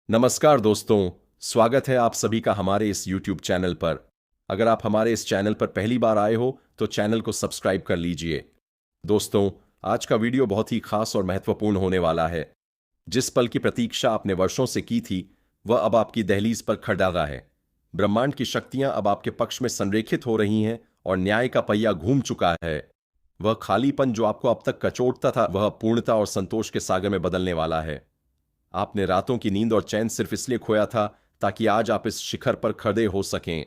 नमस्कार दोस्तों, स्वागत है आप सभी का हमारे इस YouTube चैनल पर। अगर आप हमारे इस चैनल पर पहली बार आए हो तो चैनल को सब्सक्राइब कर लीजिए। दोस्तों, आज का वीडियो बहुत ही खास और महत्वपूर्ण होने वाला है। जिस पल की प्रतीक्षा आपने वर्षों से की थी, वह अब आपकी दहलीज पर खड़ा रहा है। ब्रह्मांड की शक्तियां अब आपके पक्ष में संरेखित हो रही हैं और न्याय का पहिया घूम चुका है। वह खालीपन जो आपको अब तक कचोटता था, वह पूर्णता और संतोष के सागर में बदलने वाला है। आपने रातों की नींद और चैन सिर्फ इसलिए खोया था ताकि आज आप इस शिखर पर खड़े हो सकें।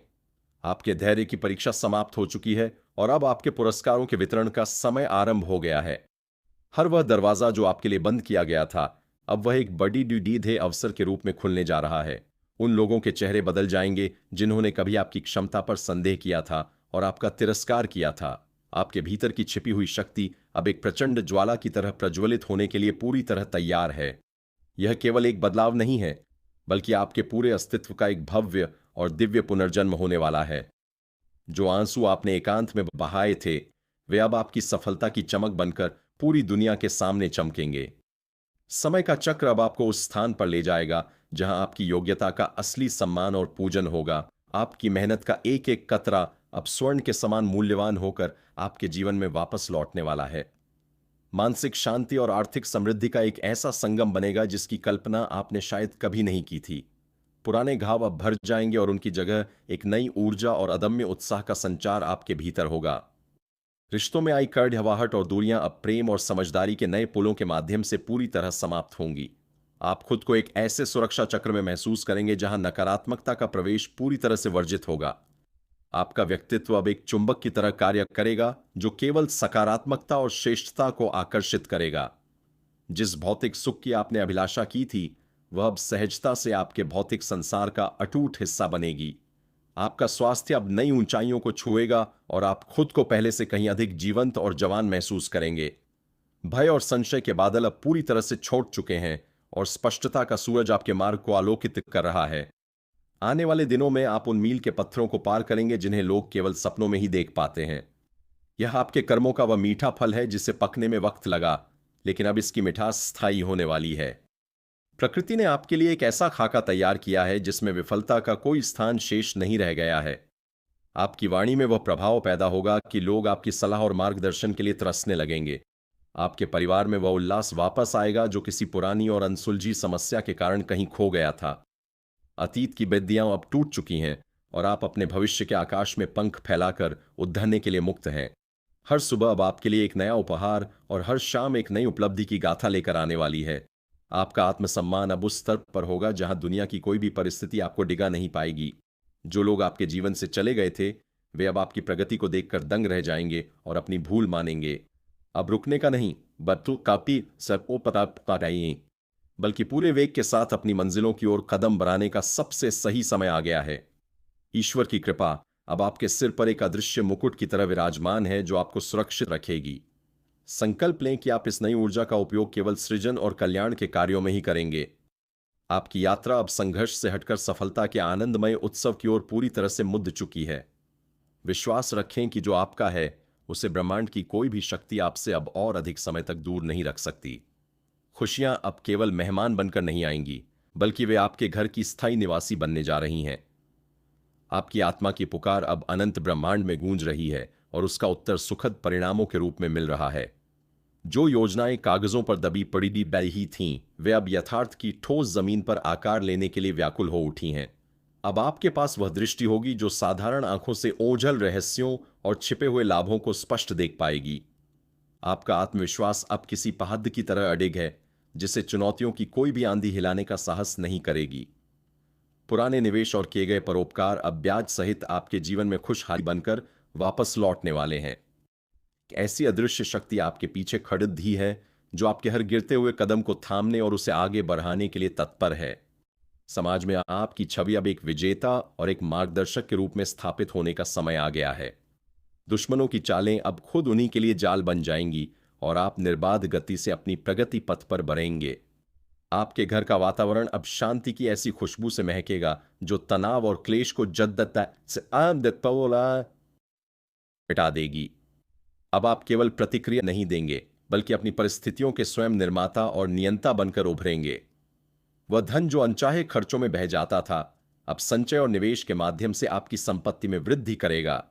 आपके धैर्य की परीक्षा समाप्त हो चुकी है और अब आपके पुरस्कारों के वितरण का समय आरंभ हो गया है। हर वह दरवाजा जो आपके लिए बंद किया गया था, अब वह एक बड़ी डीधे अवसर के रूप में खुलने जा रहा है। उन लोगों के चेहरे बदल जाएंगे जिन्होंने कभी आपकी क्षमता पर संदेह किया था और आपका तिरस्कार किया था। आपके भीतर की छिपी हुई शक्ति अब एक प्रचंड ज्वाला की तरह प्रज्वलित होने के लिए पूरी तरह तैयार है। यह केवल एक बदलाव नहीं है, बल्कि आपके पूरे अस्तित्व का एक भव्य और दिव्य पुनर्जन्म होने वाला है। जो आंसू आपने एकांत में बहाए थे, वे अब आपकी सफलता की चमक बनकर पूरी दुनिया के सामने चमकेंगे। समय का चक्र अब आपको उस स्थान पर ले जाएगा जहां आपकी योग्यता का असली सम्मान और पूजन होगा। आपकी मेहनत का एक एक कतरा अब स्वर्ण के समान मूल्यवान होकर आपके जीवन में वापस लौटने वाला है। मानसिक शांति और आर्थिक समृद्धि का एक ऐसा संगम बनेगा जिसकी कल्पना आपने शायद कभी नहीं की थी। पुराने घाव अब भर जाएंगे और उनकी जगह एक नई ऊर्जा और अदम्य उत्साह का संचार आपके भीतर होगा। रिश्तों में आई कड़वाहट और दूरियां अब प्रेम और समझदारी के नए पुलों के माध्यम से पूरी तरह समाप्त होंगी। आप खुद को एक ऐसे सुरक्षा चक्र में महसूस करेंगे जहां नकारात्मकता का प्रवेश पूरी तरह से वर्जित होगा। आपका व्यक्तित्व अब एक चुंबक की तरह कार्य करेगा जो केवल सकारात्मकता और श्रेष्ठता को आकर्षित करेगा। जिस भौतिक सुख की आपने अभिलाषा की थी, वह अब सहजता से आपके भौतिक संसार का अटूट हिस्सा बनेगी। आपका स्वास्थ्य अब नई ऊंचाइयों को छुएगा और आप खुद को पहले से कहीं अधिक जीवंत और जवान महसूस करेंगे। भय और संशय के बादल अब पूरी तरह से छोड़ चुके हैं और स्पष्टता का सूरज आपके मार्ग को आलोकित कर रहा है। आने वाले दिनों में आप उन मील के पत्थरों को पार करेंगे जिन्हें लोग केवल सपनों में ही देख पाते हैं। यह आपके कर्मों का वह मीठा फल है जिसे पकने में वक्त लगा, लेकिन अब इसकी मिठास स्थायी होने वाली है। प्रकृति ने आपके लिए एक ऐसा खाका तैयार किया है जिसमें विफलता का कोई स्थान शेष नहीं रह गया है। आपकी वाणी में वह प्रभाव पैदा होगा कि लोग आपकी सलाह और मार्गदर्शन के लिए तरसने लगेंगे। आपके परिवार में वह उल्लास वापस आएगा जो किसी पुरानी और अनसुलझी समस्या के कारण कहीं खो गया था। अतीत की बेदियां अब टूट चुकी हैं और आप अपने भविष्य के आकाश में पंख फैलाकर उड़ने के लिए मुक्त हैं। हर सुबह अब आपके लिए एक नया उपहार और हर शाम एक नई उपलब्धि की गाथा लेकर आने वाली है। आपका आत्मसम्मान अब उस स्तर पर होगा जहां दुनिया की कोई भी परिस्थिति आपको डिगा नहीं पाएगी। जो लोग आपके जीवन से चले गए थे, वे अब आपकी प्रगति को देखकर दंग रह जाएंगे और अपनी भूल मानेंगे। अब रुकने का नहीं, बल्कि काफी सबको पता पाएंगे, बल्कि पूरे वेग के साथ अपनी मंजिलों की ओर कदम बढ़ाने का सबसे सही समय आ गया है। ईश्वर की कृपा अब आपके सिर पर एक अदृश्य मुकुट की तरह विराजमान है जो आपको सुरक्षित रखेगी। संकल्प लें कि आप इस नई ऊर्जा का उपयोग केवल सृजन और कल्याण के कार्यों में ही करेंगे। आपकी यात्रा अब संघर्ष से हटकर सफलता के आनंदमय उत्सव की ओर पूरी तरह से मुड़ चुकी है। विश्वास रखें कि जो आपका है, उसे ब्रह्मांड की कोई भी शक्ति आपसे अब और अधिक समय तक दूर नहीं रख सकती। खुशियां अब केवल मेहमान बनकर नहीं आएंगी, बल्कि वे आपके घर की स्थायी निवासी बनने जा रही हैं। आपकी आत्मा की पुकार अब अनंत ब्रह्मांड में गूंज रही है और उसका उत्तर सुखद परिणामों के रूप में मिल रहा है। जो योजनाएं कागजों पर दबी पड़ी रही थीं, वे अब यथार्थ की ठोस जमीन पर आकार लेने के लिए व्याकुल हो उठी हैं। अब आपके पास वह दृष्टि होगी जो साधारण आंखों से ओझल रहस्यों और छिपे हुए लाभों को स्पष्ट देख पाएगी। आपका आत्मविश्वास अब किसी पहाड़ की तरह अडिग है जिसे चुनौतियों की कोई भी आंधी हिलाने का साहस नहीं करेगी। पुराने निवेश और किए गए परोपकार अब ब्याज सहित आपके जीवन में खुशहाली बनकर वापस लौटने वाले हैं। ऐसी अदृश्य शक्ति आपके पीछे खड़ी है जो आपके हर गिरते हुए कदम को थामने और उसे आगे बढ़ाने के लिए तत्पर है। समाज में आपकी छवि अब एक विजेता और एक मार्गदर्शक के रूप में स्थापित होने का समय आ गया है। दुश्मनों की चालें अब खुद उन्हीं के लिए जाल बन जाएंगी और आप निर्बाध गति से अपनी प्रगति पथ पर बढ़ेंगे। आपके घर का वातावरण अब शांति की ऐसी खुशबू से महकेगा जो तनाव और क्लेश को जद्दत से मिटा देगी। अब आप केवल प्रतिक्रिया नहीं देंगे, बल्कि अपनी परिस्थितियों के स्वयं निर्माता और नियंता बनकर उभरेंगे। वह धन जो अनचाहे खर्चों में बह जाता था, अब संचय और निवेश के माध्यम से आपकी संपत्ति में वृद्धि करेगा।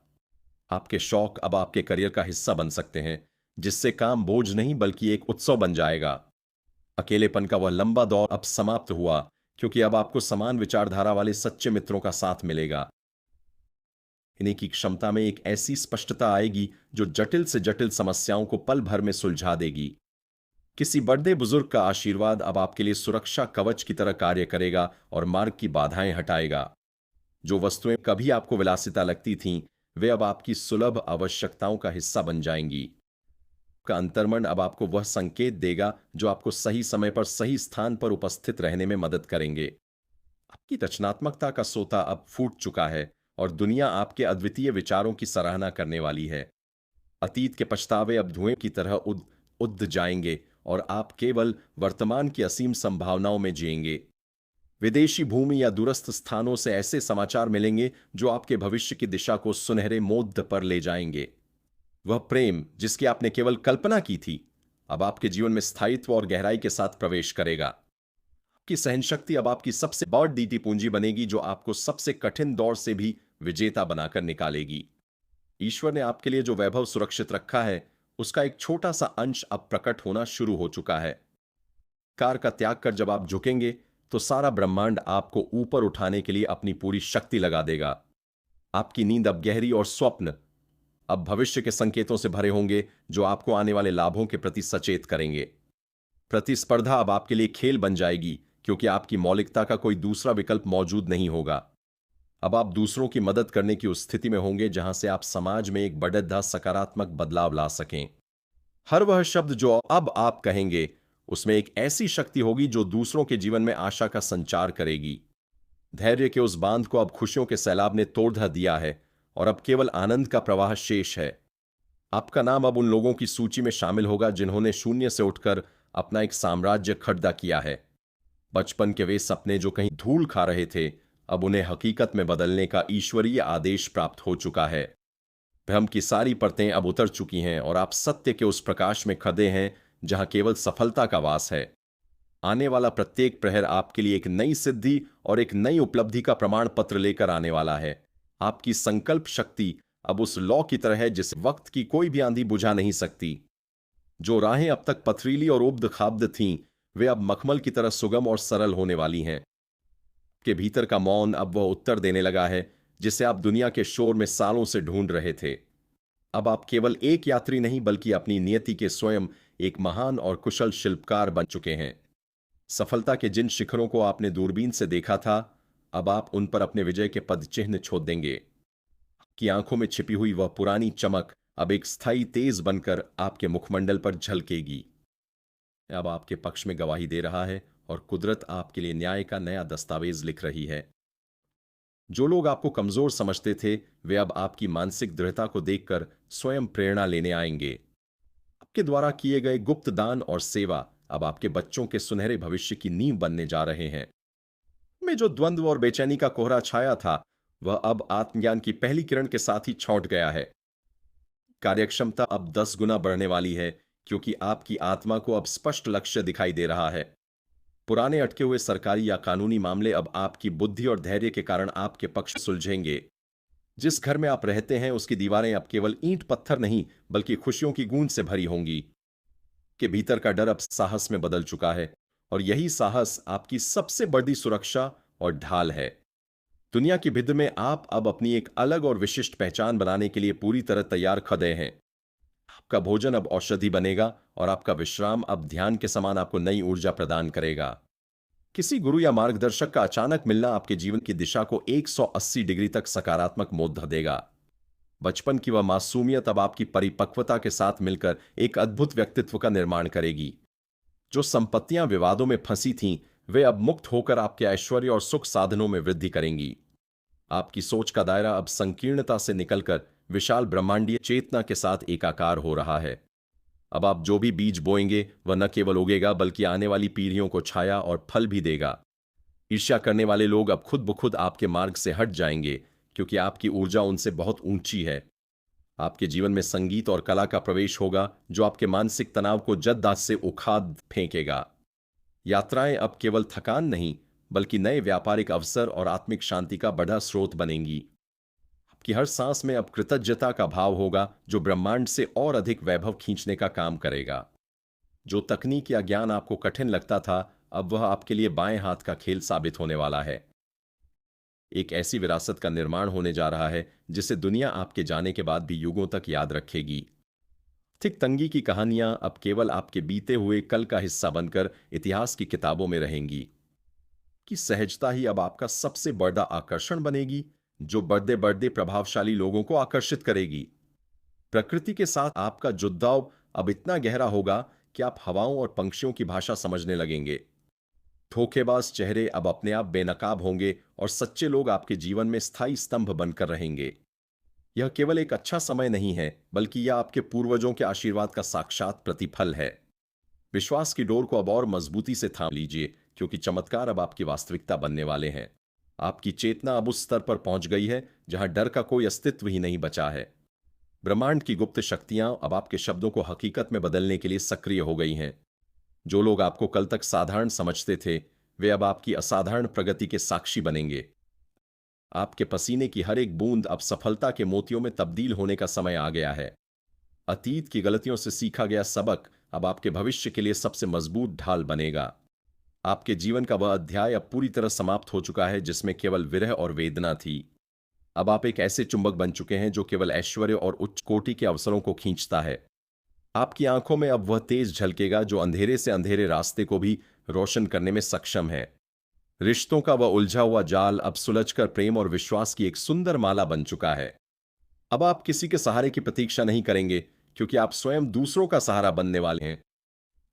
आपके शौक अब आपके करियर का हिस्सा बन सकते हैं, जिससे काम बोझ नहीं बल्कि एक उत्सव बन जाएगा। अकेलेपन का वह लंबा दौर अब समाप्त हुआ, क्योंकि अब आपको समान विचारधारा वाले सच्चे मित्रों का साथ मिलेगा। इन्हीं की क्षमता में एक ऐसी स्पष्टता आएगी जो जटिल से जटिल समस्याओं को पल भर में सुलझा देगी। किसी बड़े बुजुर्ग का आशीर्वाद अब आपके लिए सुरक्षा कवच की तरह कार्य करेगा और मार्ग की बाधाएं हटाएगा। जो वस्तुएं कभी आपको विलासिता लगती थीं, वे अब आपकी सुलभ आवश्यकताओं का हिस्सा बन जाएंगी। का अंतर्मन अब आपको वह संकेत देगा जो आपको सही समय पर सही स्थान पर उपस्थित रहने में मदद करेंगे। आपकी रचनात्मकता का सोता अब फूट चुका है और दुनिया आपके अद्वितीय विचारों की सराहना करने वाली है। अतीत के पछतावे अब धुएं की तरह उड़ जाएंगे और आप केवल वर्तमान की असीम संभावनाओं में जिएंगे। विदेशी भूमि या दूरस्थ स्थानों से ऐसे समाचार मिलेंगे जो आपके भविष्य की दिशा को सुनहरे मोड़ पर ले जाएंगे। वह प्रेम जिसकी आपने केवल कल्पना की थी, अब आपके जीवन में स्थायित्व और गहराई के साथ प्रवेश करेगा। आपकी सहनशक्ति अब आपकी सबसे बड़ी पूंजी बनेगी, जो आपको सबसे कठिन दौर से भी विजेता बनाकर निकालेगी। ईश्वर ने आपके लिए जो वैभव सुरक्षित रखा है, उसका एक छोटा सा अंश अब प्रकट होना शुरू हो चुका है। कार का त्याग कर जब आप झुकेंगे, तो सारा ब्रह्मांड आपको ऊपर उठाने के लिए अपनी पूरी शक्ति लगा देगा। आपकी नींद अब गहरी और स्वप्न अब भविष्य के संकेतों से भरे होंगे, जो आपको आने वाले लाभों के प्रति सचेत करेंगे। प्रतिस्पर्धा अब आपके लिए खेल बन जाएगी, क्योंकि आपकी मौलिकता का कोई दूसरा विकल्प मौजूद नहीं होगा। अब आप दूसरों की मदद करने की उस स्थिति में होंगे जहां से आप समाज में एक बड़ा सकारात्मक बदलाव ला सकें। हर वह शब्द जो अब आप कहेंगे, उसमें एक ऐसी शक्ति होगी जो दूसरों के जीवन में आशा का संचार करेगी। धैर्य के उस बांध को अब खुशियों के सैलाब ने तोड़ दिया है और अब केवल आनंद का प्रवाह शेष है। आपका नाम अब उन लोगों की सूची में शामिल होगा जिन्होंने शून्य से उठकर अपना एक साम्राज्य खड़ा किया है। बचपन के वे सपने जो कहीं धूल खा रहे थे, अब उन्हें हकीकत में बदलने का ईश्वरीय आदेश प्राप्त हो चुका है। भ्रम की सारी परतें अब उतर चुकी हैं और आप सत्य के उस प्रकाश में खड़े हैं जहां केवल सफलता का वास है। आने वाला प्रत्येक प्रहर आपके लिए एक नई सिद्धि और एक नई उपलब्धि का प्रमाण पत्र लेकर आने वाला है। आपकी संकल्प शक्ति अब उस लौ की तरह है जिसे वक्त की कोई भी आंधी बुझा नहीं सकती। जो राहें अब तक पथरीली और उबद खाबद थीं, वे अब मखमल की तरह सुगम और सरल होने वाली हैं। के भीतर का मौन अब वह उत्तर देने लगा है जिसे आप दुनिया के शोर में सालों से ढूंढ रहे थे। अब आप केवल एक यात्री नहीं बल्कि अपनी नियति के स्वयं एक महान और कुशल शिल्पकार बन चुके हैं। सफलता के जिन शिखरों को आपने दूरबीन से देखा था, अब आप उन पर अपने विजय के पद चिन्ह छोड़ देंगे। कि आंखों में छिपी हुई वह पुरानी चमक अब एक स्थायी तेज बनकर आपके मुखमंडल पर झलकेगी। अब आपके पक्ष में गवाही दे रहा है और कुदरत आपके लिए न्याय का नया दस्तावेज लिख रही है। जो लोग आपको कमजोर समझते थे, वे अब आपकी मानसिक दृढ़ता को देखकर स्वयं प्रेरणा लेने आएंगे। आपके द्वारा किए गए गुप्त दान और सेवा अब आपके बच्चों के सुनहरे भविष्य की नींव बनने जा रहे हैं। में जो द्वंद्व और बेचैनी का कोहरा छाया था, वह अब आत्मज्ञान की पहली किरण के साथ ही छौंट गया है। कार्यक्षमता अब 10 गुना बढ़ने वाली है, क्योंकि आपकी आत्मा को अब स्पष्ट लक्ष्य दिखाई दे रहा है। पुराने अटके हुए सरकारी या कानूनी मामले अब आपकी बुद्धि और धैर्य के कारण आपके पक्ष सुलझेंगे। जिस घर में आप रहते हैं, उसकी दीवारें अब केवल ईंट पत्थर नहीं बल्कि खुशियों की गूंज से भरी होंगी। के भीतर का डर अब साहस में बदल चुका है और यही साहस आपकी सबसे बड़ी सुरक्षा और ढाल है। दुनिया की भिद में आप अब अपनी एक अलग और विशिष्ट पहचान बनाने के लिए पूरी तरह तैयार खड़े हैं। आपका भोजन अब औषधि बनेगा और आपका विश्राम अब ध्यान के समान आपको नई ऊर्जा प्रदान करेगा। किसी गुरु या मार्गदर्शक का अचानक मिलना आपके जीवन की दिशा को 180 डिग्री तक सकारात्मक मोड़ देगा। बचपन की वह मासूमियत अब आपकी परिपक्वता के साथ मिलकर एक अद्भुत व्यक्तित्व का निर्माण करेगी। जो संपत्तियां विवादों में फंसी थीं, वे अब मुक्त होकर आपके ऐश्वर्य और सुख साधनों में वृद्धि करेंगी। आपकी सोच का दायरा अब संकीर्णता से निकलकर विशाल ब्रह्मांडीय चेतना के साथ एकाकार हो रहा है। अब आप जो भी बीज बोएंगे, वह न केवल उगेगा बल्कि आने वाली पीढ़ियों को छाया और फल भी देगा। ईर्ष्या करने वाले लोग अब खुद ब खुद आपके मार्ग से हट जाएंगे, क्योंकि आपकी ऊर्जा उनसे बहुत ऊंची है। आपके जीवन में संगीत और कला का प्रवेश होगा जो आपके मानसिक तनाव को जद्दात से उखाड़ फेंकेगा। यात्राएं अब केवल थकान नहीं, बल्कि नए व्यापारिक अवसर और आत्मिक शांति का बड़ा स्रोत बनेंगी। आपकी हर सांस में अब कृतज्ञता का भाव होगा, जो ब्रह्मांड से और अधिक वैभव खींचने का काम करेगा। जो तकनीक या ज्ञान आपको कठिन लगता था, अब वह आपके लिए बाएं हाथ का खेल साबित होने वाला है। एक ऐसी विरासत का निर्माण होने जा रहा है जिसे दुनिया आपके जाने के बाद भी युगों तक याद रखेगी। थिक तंगी की कहानियां अब केवल आपके बीते हुए कल का हिस्सा बनकर इतिहास की किताबों में रहेंगी। कि सहजता ही अब आपका सबसे बड़ा आकर्षण बनेगी, जो बड़े बड़े प्रभावशाली लोगों को आकर्षित करेगी। प्रकृति के साथ आपका जुड़ाव अब इतना गहरा होगा कि आप हवाओं और पंक्षियों की भाषा समझने लगेंगे। धोखेबाज चेहरे अब अपने आप बेनकाब होंगे और सच्चे लोग आपके जीवन में स्थायी स्तंभ बनकर रहेंगे। यह केवल एक अच्छा समय नहीं है, बल्कि यह आपके पूर्वजों के आशीर्वाद का साक्षात प्रतिफल है। विश्वास की डोर को अब और मजबूती से थाम लीजिए, क्योंकि चमत्कार अब आपकी वास्तविकता बनने वाले हैं। आपकी चेतना अब उस स्तर पर पहुंच गई है जहां डर का कोई अस्तित्व ही नहीं बचा है। ब्रह्मांड की गुप्त शक्तियां अब आपके शब्दों को हकीकत में बदलने के लिए सक्रिय हो गई हैं। जो लोग आपको कल तक साधारण समझते थे, वे अब आपकी असाधारण प्रगति के साक्षी बनेंगे। आपके पसीने की हर एक बूंद अब सफलता के मोतियों में तब्दील होने का समय आ गया है। अतीत की गलतियों से सीखा गया सबक अब आपके भविष्य के लिए सबसे मजबूत ढाल बनेगा। आपके जीवन का वह अध्याय अब पूरी तरह समाप्त हो चुका है जिसमें केवल विरह और वेदना थी। अब आप एक ऐसे चुंबक बन चुके हैं जो केवल ऐश्वर्य और उच्च कोटि के अवसरों को खींचता है। आपकी आंखों में अब वह तेज झलकेगा जो अंधेरे से अंधेरे रास्ते को भी रोशन करने में सक्षम है। रिश्तों का वह उलझा हुआ जाल अब सुलझकर प्रेम और विश्वास की एक सुंदर माला बन चुका है। अब आप किसी के सहारे की प्रतीक्षा नहीं करेंगे, क्योंकि आप स्वयं दूसरों का सहारा बनने वाले हैं।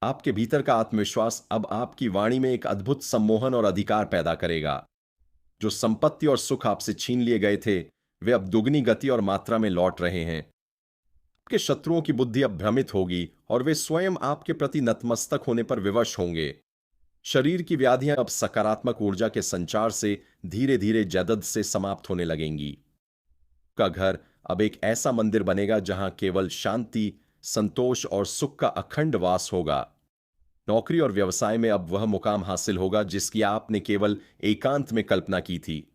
आपके भीतर का आत्मविश्वास अब आपकी वाणी में एक अद्भुत सम्मोहन और अधिकार पैदा करेगा। जो संपत्ति और सुख आपसे छीन लिए गए थे, वे अब दुगनी गति और मात्रा में लौट रहे हैं। आपके शत्रुओं की बुद्धि अब भ्रमित होगी और वे स्वयं आपके प्रति नतमस्तक होने पर विवश होंगे। शरीर की व्याधियां अब सकारात्मक ऊर्जा के संचार से धीरे धीरे जदद से समाप्त होने लगेंगी। का घर अब एक ऐसा मंदिर बनेगा जहां केवल शांति, संतोष और सुख का अखंड वास होगा। नौकरी और व्यवसाय में अब वह मुकाम हासिल होगा जिसकी आपने केवल एकांत में कल्पना की थी।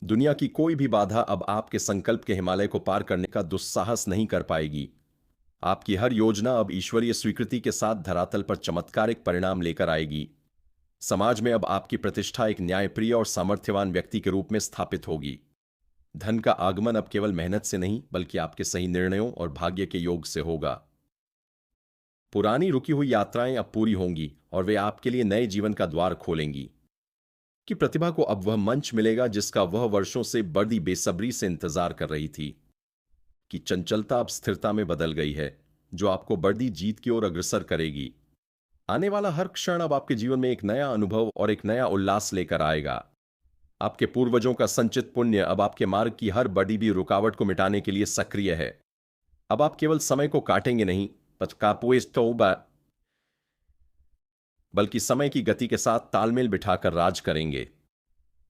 दुनिया की कोई भी बाधा अब आपके संकल्प के हिमालय को पार करने का दुस्साहस नहीं कर पाएगी। आपकी हर योजना अब ईश्वरीय स्वीकृति के साथ धरातल पर चमत्कारिक परिणाम लेकर आएगी। समाज में अब आपकी प्रतिष्ठा एक न्यायप्रिय और सामर्थ्यवान व्यक्ति के रूप में स्थापित होगी। धन का आगमन अब केवल मेहनत से नहीं, बल्कि आपके सही निर्णयों और भाग्य के योग से होगा। पुरानी रुकी हुई यात्राएं अब पूरी होंगी और वे आपके लिए नए जीवन का द्वार खोलेंगी। कि प्रतिभा को अब वह मंच मिलेगा जिसका वह वर्षों से बड़ी बेसब्री से इंतजार कर रही थी। कि चंचलता अब स्थिरता में बदल गई है, जो आपको बड़ी जीत की ओर अग्रसर करेगी। आने वाला हर क्षण अब आपके जीवन में एक नया अनुभव और एक नया उल्लास लेकर आएगा। आपके पूर्वजों का संचित पुण्य अब आपके मार्ग की हर बड़ी भी रुकावट को मिटाने के लिए सक्रिय है। अब आप केवल समय को काटेंगे नहीं, बल्कि समय की गति के साथ तालमेल बिठाकर राज करेंगे।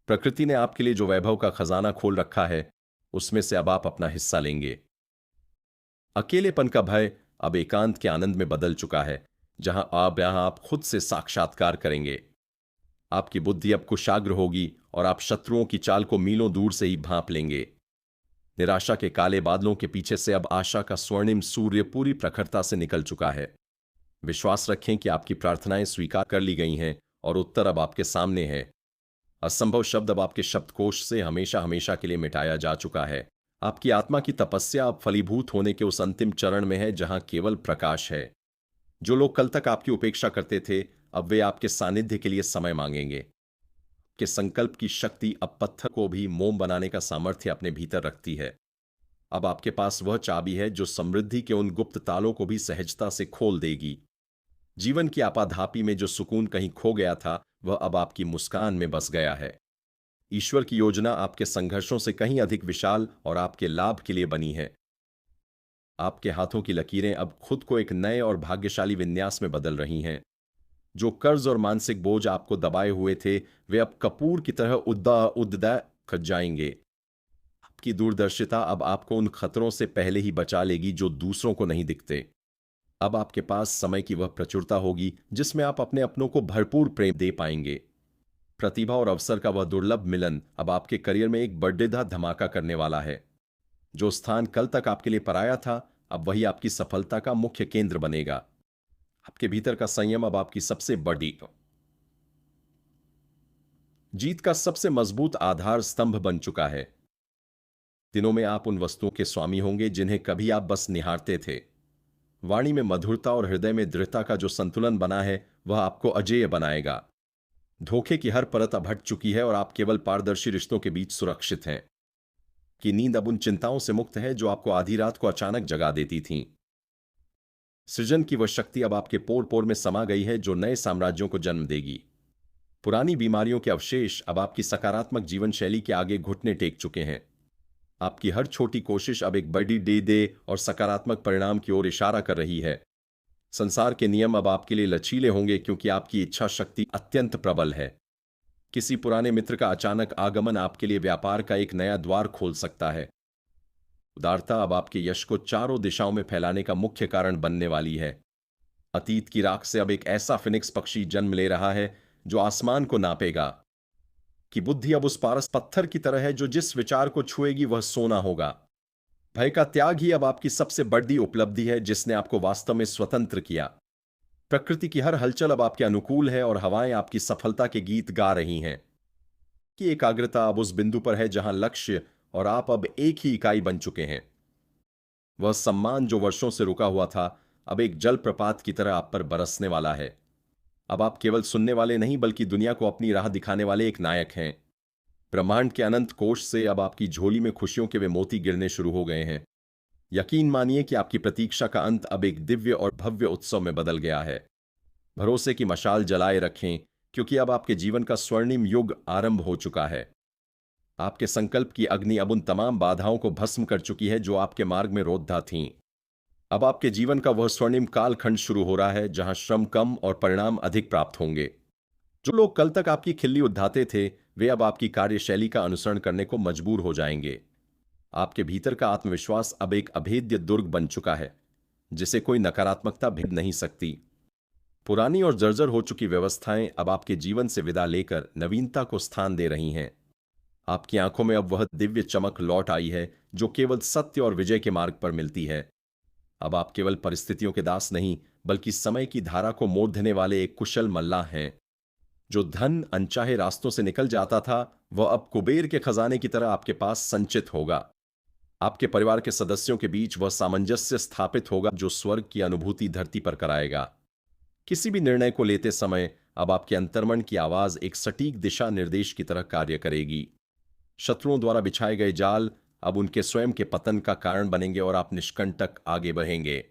प्रकृति ने आपके लिए जो वैभव का खजाना खोल रखा है, उसमें से अब आप अपना हिस्सा लेंगे। अकेलेपन का भय अब एकांत के आनंद में बदल चुका है, जहां आप खुद से साक्षात्कार करेंगे। आपकी बुद्धि अब कुशाग्र होगी और आप शत्रुओं की चाल को मीलों दूर से ही भांप लेंगे। निराशा के काले बादलों के पीछे से अब आशा का स्वर्णिम सूर्य पूरी प्रखरता से निकल चुका है। विश्वास रखें कि आपकी प्रार्थनाएं स्वीकार कर ली गई हैं और उत्तर अब आपके सामने है। असंभव शब्द अब आपके शब्दकोश से हमेशा हमेशा के लिए मिटाया जा चुका है। आपकी आत्मा की तपस्या अब फलीभूत होने के उस अंतिम चरण में है जहां केवल प्रकाश है। जो लोग कल तक आपकी उपेक्षा करते थे, अब वे आपके सानिध्य के लिए समय मांगेंगे। कि संकल्प की शक्ति अब पत्थर को भी मोम बनाने का सामर्थ्य अपने भीतर रखती है। अब आपके पास वह चाबी है जो समृद्धि के उन गुप्त तालों को भी सहजता से खोल देगी। जीवन की आपाधापी में जो सुकून कहीं खो गया था, वह अब आपकी मुस्कान में बस गया है। ईश्वर की योजना आपके संघर्षों से कहीं अधिक विशाल और आपके लाभ के लिए बनी है। आपके हाथों की लकीरें अब खुद को एक नए और भाग्यशाली विन्यास में बदल रही हैं। जो कर्ज और मानसिक बोझ आपको दबाए हुए थे, वे अब कपूर की तरह उद्दा खच जाएंगे। आपकी दूरदर्शिता अब आपको उन खतरों से पहले ही बचा लेगी जो दूसरों को नहीं दिखते। अब आपके पास समय की वह प्रचुरता होगी जिसमें आप अपने अपनों को भरपूर प्रेम दे पाएंगे। प्रतिभा और अवसर का वह दुर्लभ मिलन अब आपके करियर में एक बर्थडे धमाका करने वाला है। जो स्थान कल तक आपके लिए पराया था, अब वही आपकी सफलता का मुख्य केंद्र बनेगा। आपके भीतर का संयम अब आपकी सबसे बड़ी जीत का सबसे मजबूत आधार स्तंभ बन चुका है। दिनों में आप उन वस्तुओं के स्वामी होंगे जिन्हें कभी आप बस निहारते थे। वाणी में मधुरता और हृदय में दृढ़ता का जो संतुलन बना है, वह आपको अजेय बनाएगा। धोखे की हर परत अब हट चुकी है और आप केवल पारदर्शी रिश्तों के बीच सुरक्षित हैं। कि नींद अब उन चिंताओं से मुक्त है जो आपको आधी रात को अचानक जगा देती थीं। सृजन की वह शक्ति अब आपके पोर पोर में समा गई है जो नए साम्राज्यों को जन्म देगी। पुरानी बीमारियों के अवशेष अब आपकी सकारात्मक जीवन शैली के आगे घुटने टेक चुके हैं। आपकी हर छोटी कोशिश अब एक बड़ी दे और सकारात्मक परिणाम की ओर इशारा कर रही है। संसार के नियम अब आपके लिए लचीले होंगे क्योंकि आपकी इच्छा शक्ति अत्यंत प्रबल है। किसी पुराने मित्र का अचानक आगमन आपके लिए व्यापार का एक नया द्वार खोल सकता है। उदारता अब आपके यश को चारों दिशाओं में फैलाने का मुख्य कारण बनने वाली है। अतीत की राख से अब एक ऐसा फिनिक्स पक्षी जन्म ले रहा है जो आसमान को नापेगा। कि बुद्धि अब उस पारस पत्थर की तरह है जो जिस विचार को छुएगी वह सोना होगा। भय का त्याग ही अब आपकी सबसे बड़ी उपलब्धि है जिसने आपको वास्तव में स्वतंत्र किया। प्रकृति की हर हलचल अब आपके अनुकूल है और हवाएं आपकी सफलता के गीत गा रही हैं। कि एकाग्रता अब उस बिंदु पर है जहां लक्ष्य और आप अब एक ही इकाई बन चुके हैं। वह सम्मान जो वर्षों से रुका हुआ था, अब एक जलप्रपात की तरह आप पर बरसने वाला है। अब आप केवल सुनने वाले नहीं बल्कि दुनिया को अपनी राह दिखाने वाले एक नायक हैं। ब्रह्मांड के अनंत कोश से अब आपकी झोली में खुशियों के वे मोती गिरने शुरू हो गए हैं। यकीन मानिए कि आपकी प्रतीक्षा का अंत अब एक दिव्य और भव्य उत्सव में बदल गया है। भरोसे की मशाल जलाए रखें क्योंकि अब आपके जीवन का स्वर्णिम युग आरंभ हो चुका है। आपके संकल्प की अग्नि अब उन तमाम बाधाओं को भस्म कर चुकी है जो आपके मार्ग में रोधा थीं। अब आपके जीवन का वह स्वर्णिम कालखंड शुरू हो रहा है जहां श्रम कम और परिणाम अधिक प्राप्त होंगे। जो लोग कल तक आपकी खिल्ली उद्धाते थे, वे अब आपकी कार्यशैली का अनुसरण करने को मजबूर हो जाएंगे। आपके भीतर का आत्मविश्वास अब एक अभेद्य दुर्ग बन चुका है जिसे कोई नकारात्मकता भेद नहीं सकती। पुरानी और जर्जर हो चुकी व्यवस्थाएं अब आपके जीवन से विदा लेकर नवीनता को स्थान दे रही हैं। आपकी आंखों में अब वह दिव्य चमक लौट आई है जो केवल सत्य और विजय के मार्ग पर मिलती है। अब आप केवल परिस्थितियों के दास नहीं बल्कि समय की धारा को मोड़ देने वाले एक कुशल मल्लाह हैं। जो धन अनचाहे रास्तों से निकल जाता था, वह अब कुबेर के खजाने की तरह आपके पास संचित होगा। आपके परिवार के सदस्यों के बीच वह सामंजस्य स्थापित होगा जो स्वर्ग की अनुभूति धरती पर कराएगा। किसी भी निर्णय को लेते समय अब आपके अंतर्मन की आवाज एक सटीक दिशा निर्देश की तरह कार्य करेगी। शत्रुओं द्वारा बिछाए गए जाल अब उनके स्वयं के पतन का कारण बनेंगे और आप निष्कंटक आगे बढ़ेंगे।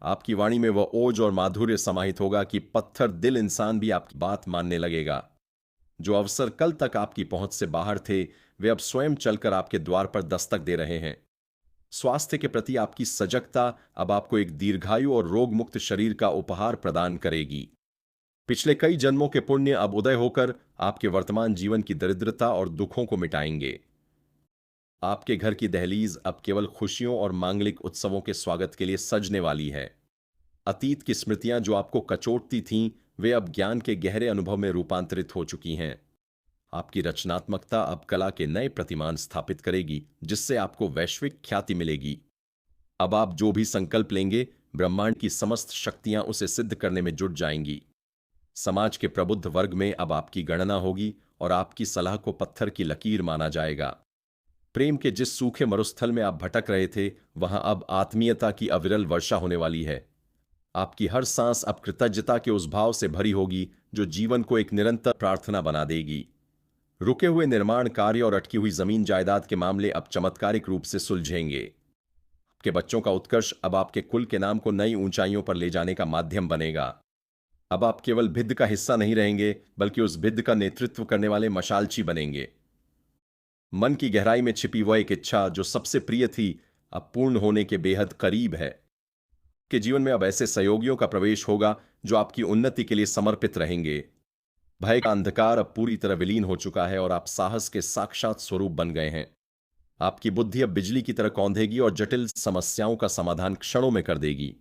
आपकी वाणी में वह ओज और माधुर्य समाहित होगा कि पत्थर दिल इंसान भी आपकी बात मानने लगेगा। जो अवसर कल तक आपकी पहुंच से बाहर थे, वे अब स्वयं चलकर आपके द्वार पर दस्तक दे रहे हैं। स्वास्थ्य के प्रति आपकी सजगता अब आपको एक दीर्घायु और रोग मुक्त शरीर का उपहार प्रदान करेगी। पिछले कई जन्मों के पुण्य अब उदय होकर आपके वर्तमान जीवन की दरिद्रता और दुखों को मिटाएंगे। आपके घर की दहलीज अब केवल खुशियों और मांगलिक उत्सवों के स्वागत के लिए सजने वाली है। अतीत की स्मृतियां जो आपको कचोटती थीं, वे अब ज्ञान के गहरे अनुभव में रूपांतरित हो चुकी हैं। आपकी रचनात्मकता अब कला के नए प्रतिमान स्थापित करेगी जिससे आपको वैश्विक ख्याति मिलेगी। अब आप जो भी संकल्प लेंगे, ब्रह्मांड की समस्त शक्तियां उसे सिद्ध करने में जुट जाएंगी। समाज के प्रबुद्ध वर्ग में अब आपकी गणना होगी और आपकी सलाह को पत्थर की लकीर माना जाएगा। प्रेम के जिस सूखे मरुस्थल में आप भटक रहे थे, वहां अब आत्मीयता की अविरल वर्षा होने वाली है। आपकी हर सांस अब कृतज्ञता के उस भाव से भरी होगी जो जीवन को एक निरंतर प्रार्थना बना देगी। रुके हुए निर्माण कार्य और अटकी हुई जमीन जायदाद के मामले अब चमत्कारिक रूप से सुलझेंगे। आपके बच्चों का उत्कर्ष अब आपके कुल के नाम को नई ऊंचाइयों पर ले जाने का माध्यम बनेगा। अब आप केवल भिद्ध का हिस्सा नहीं रहेंगे बल्कि उस भिद्ध का नेतृत्व करने वाले मशालची बनेंगे। मन की गहराई में छिपी वह एक इच्छा जो सबसे प्रिय थी, अब पूर्ण होने के बेहद करीब है। कि जीवन में अब ऐसे सहयोगियों का प्रवेश होगा जो आपकी उन्नति के लिए समर्पित रहेंगे। भय का अंधकार अब पूरी तरह विलीन हो चुका है और आप साहस के साक्षात स्वरूप बन गए हैं। आपकी बुद्धि अब बिजली की तरह कौंधेगी और जटिल समस्याओं का समाधान क्षणों में कर देगी।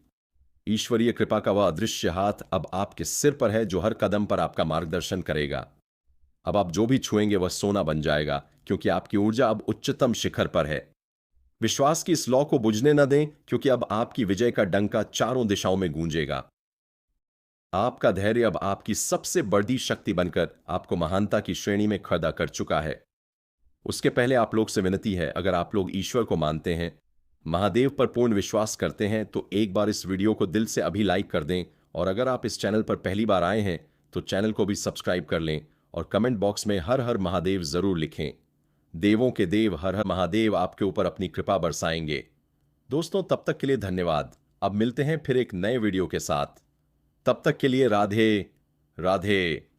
ईश्वरीय कृपा का वह अदृश्य हाथ अब आपके सिर पर है जो हर कदम पर आपका मार्गदर्शन करेगा। अब आप जो भी छुएंगे वह सोना बन जाएगा, क्योंकि आपकी ऊर्जा अब उच्चतम शिखर पर है। विश्वास की इस लौ को बुझने न दें, क्योंकि अब आपकी विजय का डंका चारों दिशाओं में गूंजेगा। आपका धैर्य अब आपकी सबसे बड़ी शक्ति बनकर आपको महानता की श्रेणी में खड़ा कर चुका है। उसके पहले आप लोग से विनती है, अगर आप लोग ईश्वर को मानते हैं, महादेव पर पूर्ण विश्वास करते हैं, तो एक बार इस वीडियो को दिल से अभी लाइक कर दें। और अगर आप इस चैनल पर पहली बार आए हैं तो चैनल को भी सब्सक्राइब कर लें और कमेंट बॉक्स में हर हर महादेव जरूर लिखें। देवों के देव हर हर महादेव आपके ऊपर अपनी कृपा बरसाएंगे। दोस्तों, तब तक के लिए धन्यवाद। अब मिलते हैं फिर एक नए वीडियो के साथ। तब तक के लिए राधे राधे।